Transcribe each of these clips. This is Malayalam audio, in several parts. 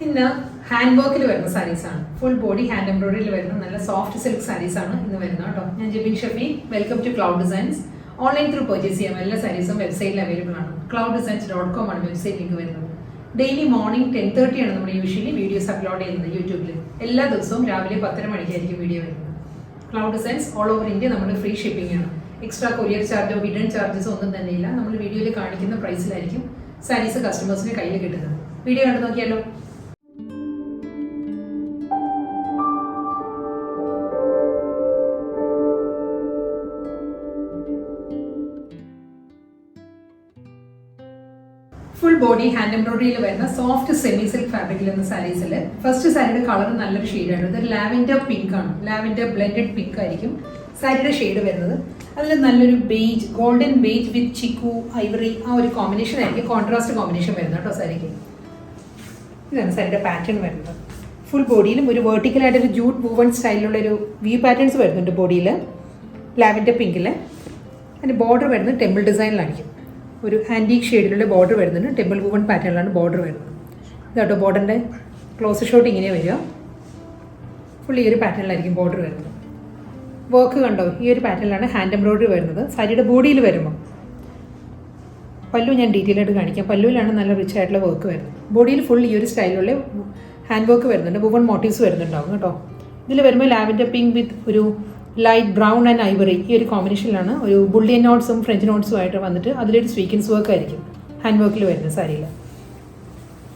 ഇന്ന് ഹാൻഡ് വർക്കിൽ വരുന്ന സാരീസ് ആണ്. ഫുൾ ബോഡി ഹാൻഡ് എംബ്രോയിഡറിയിൽ വരുന്ന നല്ല സോഫ്റ്റ് സിൽക്ക് സാരീസ് ആണ് ഇന്ന് വരുന്നത് കേട്ടോ. ഞാൻ Jebin Shafi. Welcome to Cloud Designs. Online through purchase ചെയ്യാം. എല്ലാ സാരീസും വെബ്സൈറ്റിൽ അവൈലബിൾ ആണ്. clouddesigns.com ആണ് വെബ്സൈറ്റ് ലിങ്ക് വരുന്നത്. ഡെയിലി മോർണിംഗ് 10:30 ആണ് നമ്മൾ യൂഷ്വലി വീഡിയോസ് അപ്ലോഡ് ചെയ്യുന്നത് യൂട്യൂബിൽ. എല്ലാ ദിവസവും രാവിലെ 10:30 മണിക്കായിരിക്കും വീഡിയോ വരുന്നത്. Cloud designs all over India നമ്മൾ ഫ്രീ ഷിപ്പിംഗ് ആണ്. എക്സ്ട്രാ കൊറിയർ ചാർജോ ഹിഡൻ ചാർജസോ ഒന്നും തന്നെ ഇല്ല. നമ്മൾ വീഡിയോയിൽ കാണിക്കുന്ന പ്രൈസിലായിരിക്കും സാരീസ് കസ്റ്റമേഴ്സിന് കയ്യിൽ കിട്ടുന്നത്. വീഡിയോ കണ്ടു നോക്കിയാലോ. ഫുൾ ബോഡി ഹാൻഡ് എംബ്രോയിഡറിയിൽ വരുന്ന സോഫ്റ്റ് സെമി സിൽക്ക് ഫാബ്രിക്കിൽ എന്ന സാരീസിൽ ഫസ്റ്റ് സാരിയുടെ കളർ നല്ലൊരു ഷെയ്ഡാണ്. ഇത് ലാവൻഡർ പിങ്ക് ആണ്. ലാവൻഡർ ബ്ലെൻഡഡ് പിങ്ക് ആയിരിക്കും സാരിയുടെ ഷെയ്ഡ് വരുന്നത്. അതിൽ നല്ലൊരു ബേജ്, ഗോൾഡൻ ബേജ് വിത്ത് ചിക്കു ഐവറി ആ ഒരു കോമ്പിനേഷൻ ആയിരിക്കും. കോൺട്രാസ്റ്റ് കോമ്പിനേഷൻ വരുന്നത് കേട്ടോ സാരിക്ക്. ഇതാണ് സാരിയുടെ പാറ്റേൺ വരുന്നത്. ഫുൾ ബോഡിയിലും ഒരു വെർട്ടിക്കലായിട്ടൊരു ജൂട്ട് വൂവൺ സ്റ്റൈലിലുള്ളൊരു വി പാറ്റേൺസ് വരുന്നുണ്ട് ബോഡിയിൽ. ലാവൻഡർ പിങ്കിൽ അതിൻ്റെ ബോർഡർ വരുന്നത് ടെമ്പിൾ ഡിസൈനിലായിരിക്കും. ഒരു ആൻറ്റീക് ഷെയ്ഡിലുള്ള ബോർഡർ വരുന്നുണ്ട്. ടെമ്പിൾ വൂവൺ പാറ്റേണിലാണ് ബോർഡർ വരുന്നത്. ഇതാട്ടോ ബോർഡറിൻ്റെ ക്ലോസ് ഷോട്ട് ഇങ്ങനെ വരിക. ഫുൾ ഈ ഒരു പാറ്റേണിലായിരിക്കും ബോർഡർ വരുന്നത്. വർക്ക് കണ്ടോ, ഈ ഒരു പാറ്റേണിലാണ് ഹാൻഡ് എംബ്രോയിഡറി വരുന്നത്. സാരിയുടെ ബോഡിയിൽ വരുമ്പോൾ പല്ലു ഞാൻ ഡീറ്റെയിൽ ആയിട്ട് കാണിക്കാം. പല്ലുവിലാണ് നല്ല റിച്ച് ആയിട്ടുള്ള വർക്ക് വരുന്നത്. ബോഡിയിൽ ഫുൾ ഈ ഒരു സ്റ്റൈലിലുള്ള ഹാൻഡ് വർക്ക് വരുന്നുണ്ട്. വുവൺ മോട്ടീവ്സ് വരുന്നുണ്ടാവും കേട്ടോ. ഇതിൽ വരുമ്പോൾ ലാവൻഡർ പിങ്ക് വിത്ത് ഒരു ലൈറ്റ് ബ്രൗൺ ആൻഡ് ഐവറി ഈ ഒരു കോമ്പിനേഷനിലാണ് ഒരു ബുള്ളിയൻ നോട്ട്സും ഫ്രഞ്ച് നോട്ട്സും ആയിട്ട് വന്നിട്ട് അതിലൊരു സ്വീക്കൻസ് വർക്ക് ആയിരിക്കും ഹാൻഡ് വർക്കിൽ വരുന്നത് സാരിയിൽ.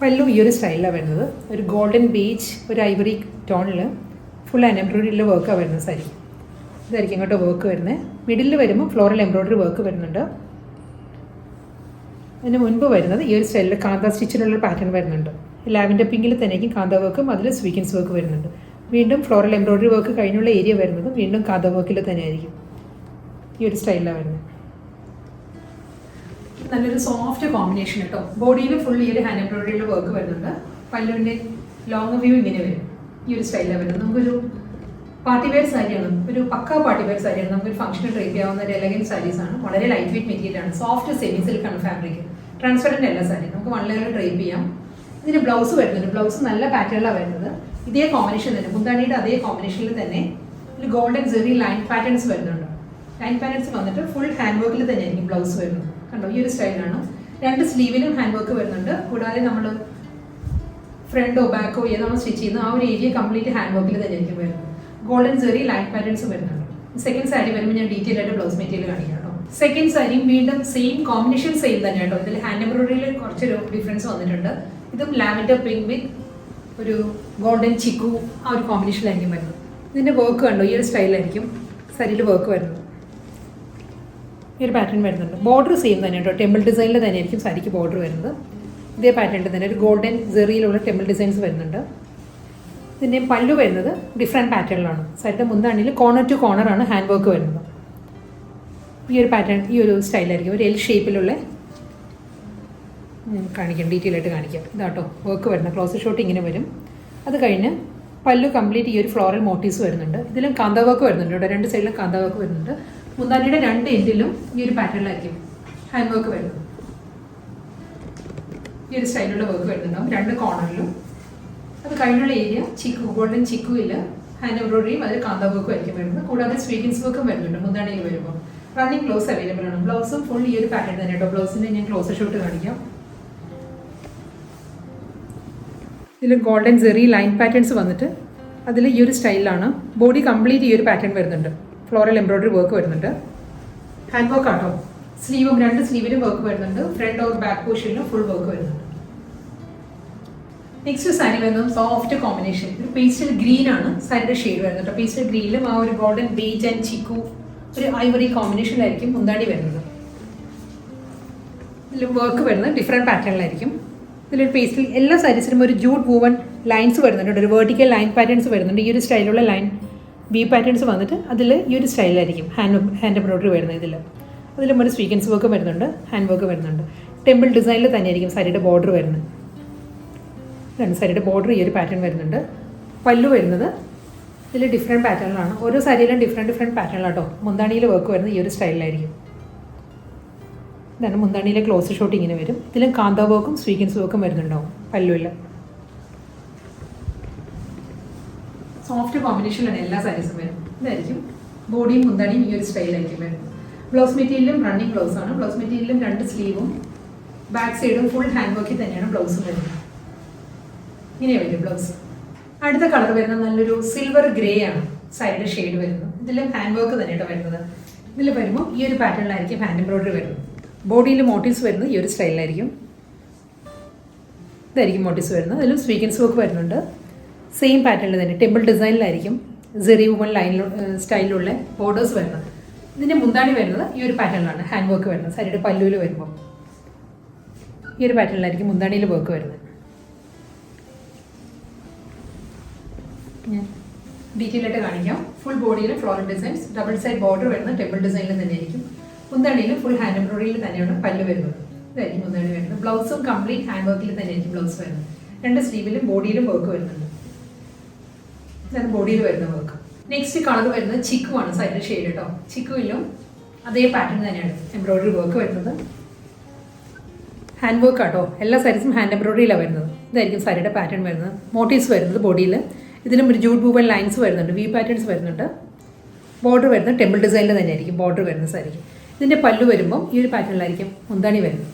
പല്ലു ഈ ഒരു സ്റ്റൈലിലാണ് വരുന്നത്. ഒരു ഗോൾഡൻ ബീച്ച് ഒരു ഐവറി ടോണിൽ ഫുൾ ഹാൻഡ് എംബ്രോയിഡറിയിലുള്ള വർക്കാണ് വരുന്നത് സാരി. ഇതായിരിക്കും ഇങ്ങോട്ട് വർക്ക് വരുന്നത്. മിഡിലിൽ വരുമ്പോൾ ഫ്ലോറൽ എംബ്രോയിഡറി വർക്ക് വരുന്നുണ്ട്. അതിന് മുൻപ് വരുന്നത് ഈ ഒരു സ്റ്റൈലിൽ കാന്ത സ്റ്റിച്ചിലുള്ള പാറ്റേൺ വരുന്നുണ്ട്. ലാവൻഡർ പിങ്കിൽ തന്നെയായിരിക്കും കാന്ത വർക്കും അതിൽ സ്വീക്കൻസ് വർക്ക് വരുന്നുണ്ട്. വീണ്ടും ഫ്ലോറൽ എംബ്രോയിഡറി വർക്ക് കഴിഞ്ഞുള്ള ഏരിയ വരുന്നത് വീണ്ടും കാന്ത വർക്കിൽ തന്നെയായിരിക്കും. ഈ ഒരു സ്റ്റൈലിലാണ് വരുന്നത്. നല്ലൊരു സോഫ്റ്റ് കോമ്പിനേഷൻ കേട്ടോ. ബോഡിയിൽ ഫുൾ ഈ ഒരു ഹാൻഡ് എംബ്രോയിഡറിയുടെ വർക്ക് വരുന്നുണ്ട്. പല്ലുവിൻ്റെ ലോങ് വ്യൂ ഇങ്ങനെ വരും. ഈ ഒരു സ്റ്റൈലിലാണ് വരുന്നത്. നമുക്കൊരു പാർട്ടി വെയർ സാരിയാണ്. ഒരു പക്ക പാർട്ടി വെയർ സാരിയാണ്. നമുക്കൊരു ഫംഗ്ഷന് ട്രൈപ്പ് ചെയ്യാവുന്ന ഒരു എലഗൻറ്റ് സാരീസ് ആണ്. വളരെ ലൈറ്റ് വെയിറ്റ് മെറ്റീരിയലാണ്. സോഫ്റ്റ് സെമി സിൽക്കാണ് ഫാബ്രിക്. ട്രാൻസ്പെറൻറ്റ് അല്ല സാരി. നമുക്ക് 1 ലെയർ ട്രൈപ്പ് ചെയ്യാം. ഇതിന് ബ്ലൗസ് വരുന്നുണ്ട്. ബ്ലൗസ് നല്ല പാറ്റേണിലാണ് വരുന്നത്. ഇതേ കോമ്പിനേഷൻ തന്നെ, മുന്താണിയുടെ അതേ കോമ്പിനേഷനിൽ തന്നെ ഒരു ഗോൾഡൻ ജെറി ലൈൻ പാറ്റേൺസ് വരുന്നുണ്ട്. ലൈൻ പാറ്റേൺസ് വന്നിട്ട് ഫുൾ ഹാൻഡ് വർക്കിൽ തന്നെയായിരിക്കും ബ്ലൗസ് വരുന്നത്. കണ്ടോ, ഈ ഒരു സ്റ്റൈലാണ്. 2 സ്ലീവിലും ഹാൻഡ് വർക്ക് വരുന്നുണ്ട്. കൂടാതെ നമ്മൾ ഫ്രണ്ടോ ബാക്കോ ഏതാണോ സ്റ്റിച്ച് ചെയ്യുന്നത് ആ ഒരു ഏരിയ കംപ്ലീറ്റ് ഹാൻഡ് വർക്കിൽ തന്നെയായിരിക്കും വരുന്നത്. ഗോൾഡൻ ജെറി ലൈൻ പാറ്റേൺസ് വരുന്നുണ്ട്. സെക്കൻഡ് സാരി വരുമ്പോൾ ഞാൻ ഡീറ്റെയിൽ ആയിട്ട് ബ്ലൗസ് മെറ്റീരിയൽ കാണിക്കാം കേട്ടോ. സെക്കൻഡ് സാരിയും വീണ്ടും സെയിം കോമ്പിനേഷൻ സെയിം തന്നെ കേട്ടോ. ഇതിൽ ഹാൻഡ് എംബ്രോയിഡറിയിൽ കുറച്ചൊരു ഡിഫറൻസ് വന്നിട്ടുണ്ട്. ഇതും ലാവൻഡർ പിങ്ക് വിത്ത് ഒരു ഗോൾഡൻ ചിക്കു ആ ഒരു കോമ്പിനേഷനിലായിരിക്കും വരുന്നത്. ഇതിൻ്റെ വർക്ക് കണ്ടോ, ഈ ഒരു സ്റ്റൈലായിരിക്കും സാരിയിൽ വർക്ക് വരുന്നത്. ഈ ഒരു പാറ്റേൺ വരുന്നുണ്ട്. ബോർഡർ സെയിം തന്നെ കേട്ടോ. ടെമ്പിൾ ഡിസൈനിൽ തന്നെയായിരിക്കും സാരിക്ക് ബോർഡർ വരുന്നത്. ഇതേ പാറ്റേണിൽ തന്നെ ഒരു ഗോൾഡൻ ജെറിയിലുള്ള ടെമ്പിൾ ഡിസൈൻസ് വരുന്നുണ്ട്. ഇതിൻ്റെ പല്ലു വരുന്നത് ഡിഫറെൻറ്റ് പാറ്റേണിലാണ്. സാരിയുടെ മുന്താണിയിൽ കോർണർ ടു കോർണർ ആണ് ഹാൻഡ് വർക്ക് വരുന്നത്. ഈ ഒരു പാറ്റേൺ ഈ ഒരു സ്റ്റൈലായിരിക്കും. ഒരു എൽ ഷേപ്പിലുള്ള കാണിക്കാം, ഡീറ്റെയിൽ ആയിട്ട് കാണിക്കാം. ഇതാട്ടോ വർക്ക് വരുന്നത്. ക്ലോസ് ഷോട്ട് ഇങ്ങനെ വരും. അത് കഴിഞ്ഞ് പല്ലു കംപ്ലീറ്റ് ഈ ഒരു ഫ്ലോറൽ മോട്ടീവ്സ് വരുന്നുണ്ട്. ഇതിലും കാന്ത വർക്ക് വരുന്നുണ്ട്. ഇവിടെ 2 സൈഡിലും കാന്ത വർക്ക് വരുന്നുണ്ട്. മുന്താണിയുടെ 2 എൻഡിലും ഈ ഒരു പാറ്റേണിലായിരിക്കും ഹാൻഡ് വർക്ക് വരുന്നത്. ഈ ഒരു സ്റ്റൈലുള്ള വർക്ക് വരുന്നുണ്ടാവും 2 കോർണറിലും. അത് കഴിഞ്ഞുള്ള ഏരിയ ചിക്കു, ഗോൾഡൻ ചിക്കുവിൽ ഹാൻഡ് എംബ്രോയിഡറിയും അതിൽ കാന്ത വർക്കും ആയിരിക്കും വരുന്നത്. കൂടാതെ സ്വീക്കൻസ് വർക്കും വരുന്നുണ്ട് മുന്താണിയിൽ വരുമ്പോൾ. റണ്ണിങ് ബ്ലൗസ് അവൈലബിൾ ആണ്. ബ്ലൗസും ഫുൾ ഈ ഒരു പാറ്റേൺ തന്നെ കേട്ടോ. ബ്ലൗസിൻ്റെ ഞാൻ ക്ലോസ് ഷോട്ട് കാണിക്കാം. ഇതിൽ ഗോൾഡൻ ജെറി ലൈൻ പാറ്റേൺസ് വന്നിട്ട് അതിൽ ഈ ഒരു സ്റ്റൈലിലാണ്. ബോഡി കംപ്ലീറ്റ് ഈ ഒരു പാറ്റേൺ വരുന്നുണ്ട്. ഫ്ലോറൽ എംബ്രോയിഡറി വർക്ക് വരുന്നുണ്ട്. ഹാൻഡ് വർക്ക് ആട്ടോ. സ്ലീവും 2 സ്ലീവിലും വർക്ക് വരുന്നുണ്ട്. ഫ്രണ്ട് ഓർ ബാക്ക് പോർഷനിലും ഫുൾ വർക്ക് വരുന്നുണ്ട്. നെക്സ്റ്റ് സാരി വരുന്നത് സോഫ്റ്റ് കോമ്പിനേഷൻ. ഒരു പേസ്റ്റൽ ഗ്രീൻ ആണ് സാരിയുടെ ഷെയ്ഡ് വരുന്നത്. പേസ്റ്റൽ ഗ്രീനിലും ആ ഒരു ഗോൾഡൻ ബേജ് ആൻഡ് ചിക്കു ഒരു ഐവറി കോമ്പിനേഷനിലായിരിക്കും മുന്താണി വരുന്നത്. ഇതിൽ വർക്ക് വരുന്നത് ഡിഫറെൻറ്റ് പാറ്റേണിലായിരിക്കും. ഇതിലൊരു പേസ്റ്റിൽ എല്ലാ സാരീസിലും ഒരു ജൂട്ട് വൂവൺ ലൈൻസ് വരുന്നുണ്ട്. ഒരു വെർട്ടിക്കൽ ലൈൻ പാറ്റേൺസ് വരുന്നുണ്ട്. ഈ ഒരു സ്റ്റൈലുള്ള ലൈൻ വി പാറ്റേൺസ് വന്നിട്ട് അതിൽ ഈ ഒരു സ്റ്റൈലായിരിക്കും ഹാൻഡ് എംബ്രോയിഡറി വരുന്നത്. അതിലും ഒരു സ്വീക്കൻസ് വർക്ക് വരുന്നുണ്ട്. ഹാൻഡ് വർക്ക് വരുന്നുണ്ട്. ടെമ്പിൾ ഡിസൈനിൽ തന്നെയായിരിക്കും സാരിയുടെ ബോർഡർ വരുന്നത്. ഇതാണ് സാരിയുടെ ബോർഡർ. ഈ ഒരു പാറ്റേൺ വരുന്നുണ്ട്. പല്ലു വരുന്നത് ഇതിൽ ഡിഫറെൻറ്റ് പാറ്റേണിലാണ്. ഓരോ സാരിയിലും ഡിഫറെൻറ്റ് പാറ്റേണിലാട്ടോ. മുന്താണിയിൽ വർക്ക് വരുന്നത് ഈ ഒരു സ്റ്റൈലിലായിരിക്കും. ഇതാണ് മുന്താണിയിലെ ക്ലോസ് ഷോട്ട് ഇങ്ങനെ വരും. ഇതിലും കാന്ത വർക്കും സ്വീക്കൻസ് വർക്കും വരുന്നുണ്ടാവും പല്ലുവിൽ. സോഫ്റ്റ് കോമ്പിനേഷനിലാണ് എല്ലാ സാരീസും വരുന്നത്. ഇതായിരിക്കും ബോഡിയും മുന്താണിയും ഈ ഒരു സ്റ്റൈലായിരിക്കും വരുന്നത്. ബ്ലൗസ് മെറ്റീരിയലും റണ്ണിങ് ബ്ലൗസാണ്. ബ്ലൗസ് മെറ്റീരിയലും 2 സ്ലീവും ബാക്ക് സൈഡും ഫുൾ ഹാൻഡ് വർക്കിൽ തന്നെയാണ് ബ്ലൗസും വരുന്നത്. ഇങ്ങനെ വരും ബ്ലൗസ്. അടുത്ത കളർ വരുന്നത് നല്ലൊരു സിൽവർ ഗ്രേ ആണ് സാരിയുടെ ഷെയ്ഡ് വരുന്നത്. ഇതിൽ ഹാൻഡ് വർക്ക് തന്നെയാണ് വരുന്നത്. ഇതിൽ വരുമ്പോൾ ഈ ഒരു പാറ്റേണിലായിരിക്കും ഹാൻഡ് എംബ്രോയിഡറി വരുന്നത്. ബോഡിയിൽ മോട്ടീവ്സ് വരുന്നത് ഈ ഒരു സ്റ്റൈലിലായിരിക്കും. ഇതായിരിക്കും മോട്ടീവ്സ് വരുന്നത്. അതിലും സ്വീക്കൻസ് വർക്ക് വരുന്നുണ്ട്. സെയിം പാറ്റേണിൽ തന്നെ ടെമ്പിൾ ഡിസൈനിലായിരിക്കും സെറി വുമൺ സ്റ്റൈലിലുള്ള ബോർഡേഴ്സ് വരുന്നത്. ഇതിൻ്റെ മുന്താണി വരുന്നത് ഈ ഒരു പാറ്റേണിലാണ് ഹാൻഡ് വർക്ക് വരുന്നത്. സാരിയുടെ പല്ലുവിൽ വരുമ്പോൾ ഈ ഒരു പാറ്റേണിലായിരിക്കും മുന്താണിയിൽ വർക്ക് വരുന്നത്. ഞാൻ ഡീറ്റെയിൽ ആയിട്ട് കാണിക്കാം. ഫുൾ ബോഡിയിൽ floral designs, double side border വരുന്ന ടെമ്പിൾ ഡിസൈനിൽ തന്നെയായിരിക്കും. മുന്താണിയിൽ ഫുൾ ഹാൻഡ് എംബ്രോയിഡറിയിൽ തന്നെയാണ് പല്ല് വരുന്നത്. ഇതായിരിക്കും മുന്താണി വരുന്നത്. ബ്ലൗസും കംപ്ലീറ്റ് ഹാൻഡ് വർക്കിൽ തന്നെയായിരിക്കും ബ്ലൗസ് വരുന്നത്. 2 സ്ലീവിലും ബോഡിയിലും വർക്ക് വരുന്നുണ്ട്. ഇതാണ് ബോഡിയിൽ വരുന്ന വർക്ക്. നെക്സ്റ്റ് കളർ വരുന്നത് ചിക്കു ആണ് സാരിയുടെ ഷെയ്ഡ് കേട്ടോ. ചിക്കുവിലും അതേ പാറ്റേൺ തന്നെയാണ് എംബ്രോയിഡറി വർക്ക് വരുന്നത്. ഹാൻഡ് വർക്ക് ആട്ടോ. എല്ലാ സാരീസും ഹാൻഡ് എംബ്രോയിഡറിയിലാണ് വരുന്നത്. ഇതായിരിക്കും സാരിയുടെ പാറ്റേൺ വരുന്നത്. മോട്ടീവ്സ് വരുന്നത് ബോഡിയിൽ. ഇതിലും ഒരു ജൂട്ട് ബൂവൽ ലൈൻസ് വരുന്നുണ്ട്, വി പാറ്റേൺസ് വരുന്നുണ്ട്. ബോർഡർ വരുന്നത് ടെമ്പിൾ ഡിസൈനിൽ തന്നെയായിരിക്കും ബോർഡർ വരുന്ന സാരിക്ക്. ഇതിൻ്റെ പല്ലു വരുമ്പം ഈ ഒരു പാറ്റേണിലായിരിക്കും മുന്താണി വരുന്നത്.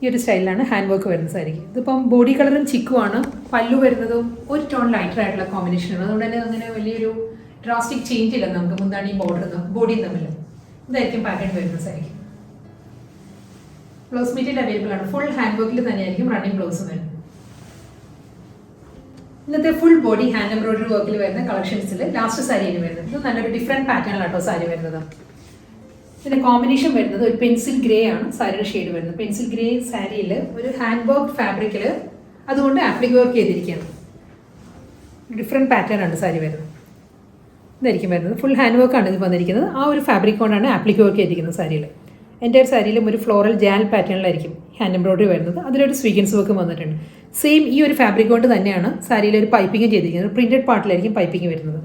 ഈ ഒരു സ്റ്റൈലിലാണ് ഹാൻഡ് വർക്ക് വരുന്ന സാരിക്ക്. ഇതിപ്പം ബോഡി കളറും ചിക്കുവാണ്. പല്ലു വരുന്നതും ഒരു ടോൺ ലൈറ്റർ ആയിട്ടുള്ള കോമ്പിനേഷനാണ്. അതുകൊണ്ട് തന്നെ അങ്ങനെ വലിയൊരു ഡ്രാസ്റ്റിക് ചേഞ്ച് ഇല്ല നമുക്ക് മുന്താണിയും ബോഡിയും തമ്മിൽ. ഇതായിരിക്കും പാറ്റേൺ വരുന്ന സാരിക്ക്. ബ്ലൗസ് മെറ്റീരിയൽ അവൈലബിൾ ആണ്. ഫുൾ ഹാൻഡ് വർക്കിൽ തന്നെയായിരിക്കും റണ്ണിങ് ബ്ലൗസും വരുന്നത്. ഇന്നത്തെ ഫുൾ ബോഡി ഹാൻഡ് എംബ്രോയിഡറി വർക്കിൽ വരുന്ന കളക്ഷൻസിൽ ലാസ്റ്റ് സാരിയാണ് വരുന്നത്. ഇത് നല്ലൊരു ഡിഫറെൻറ്റ് പാറ്റേണിലാട്ടോ സാരി വരുന്നത്. ഇതിൻ്റെ കോമ്പിനേഷൻ വരുന്നത് ഒരു പെൻസിൽ ഗ്രേ ആണ് സാരിയുടെ ഷെയ്ഡ് വരുന്നത്. പെൻസിൽ ഗ്രേ സാരിയിൽ ഒരു ഹാൻഡ് വർക്ക് ഫാബ്രിക്കിൽ അതുകൊണ്ട് ആപ്ലിക് വർക്ക് ചെയ്തിരിക്കുകയാണ്. ഡിഫറെൻറ്റ് പാറ്റേൺ ആണ് സാരി വരുന്നത്. ഇതായിരിക്കും വരുന്നത്. ഫുൾ ഹാൻഡ് വർക്കാണ് ഇത് വന്നിരിക്കുന്നത്. ആ ഒരു ഫാബ്രിക് കൊണ്ടാണ് ആപ്ലിക് വർക്ക് ചെയ്തിരിക്കുന്നത് സാരിയിൽ. എൻ്റെ ഒരു സാരിയിലും ഒരു ഫ്ലോറൽ ജാൽ പാറ്റേണിലായിരിക്കും ഹാൻഡ് എംബ്രോയിഡറി വരുന്നത്. അതിലൊരു സ്വീക്കൻസ് വർക്ക് വന്നിട്ടുണ്ട്. സെയിം ഈ ഒരു ഫാബ്രിക് കൊണ്ട് തന്നെയാണ് സാരിയിൽ ഒരു പൈപ്പിംഗ് ചെയ്തിരിക്കുന്നത്. പ്രിൻറ്റഡ് പാർട്ടിലായിരിക്കും പൈപ്പിംഗ് വരുന്നത്.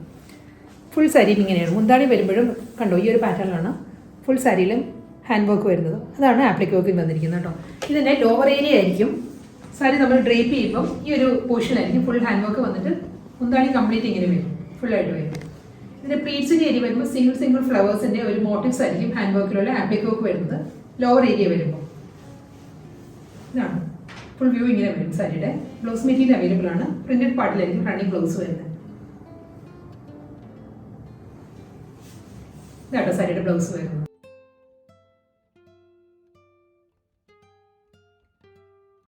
ഫുൾ സാരിയും ഇങ്ങനെയാണ്. മുന്താണി വരുമ്പോഴും കണ്ടോ ഈ ഒരു പാറ്റേണിലാണ് ഫുൾ സാരിയിലും ഹാൻഡ് വർക്ക് വരുന്നത്. അതാണ് ആപ്ലിക് വർക്കിൽ വന്നിരിക്കുന്നത് കേട്ടോ. ഇതിൻ്റെ ലോവർ ഏരിയ ആയിരിക്കും സാരി നമ്മൾ ഡ്രേപ്പ് ചെയ്യുമ്പം ഈ ഒരു പോർഷനായിരിക്കും ഫുൾ ഹാൻഡ് വർക്ക് വന്നിട്ട് മുന്താണി കംപ്ലീറ്റ് ഇങ്ങനെ വരും, ഫുള്ളായിട്ട് വരും. ഇതിൻ്റെ പ്ലീറ്റ്സിൻ്റെ ഏരിയ വരുമ്പോൾ സിംഗിൾ ഫ്ലവേഴ്സിൻ്റെ ഒരു മോട്ടീവ്സ് ആയിരിക്കും ഹാൻഡ് വർക്കിലുള്ള ആപ്ലിക് വർക്ക് വരുന്നത് ലോവർ ഏരിയ വരുമ്പോൾ. ഇതാണ് ഫുൾ വ്യൂ ഇങ്ങനെ വരും സാരിയുടെ. ബ്ലൗസ് മെറ്റീരിയൽ അവൈലബിൾ ആണ്. പ്രിന്റഡ് പാർട്ടിലായിരിക്കും റണ്ണിങ് ബ്ലൗസ് വരുന്നത്. ഇതാട്ടോ സാരിയുടെ ബ്ലൗസ് വരുന്നത്.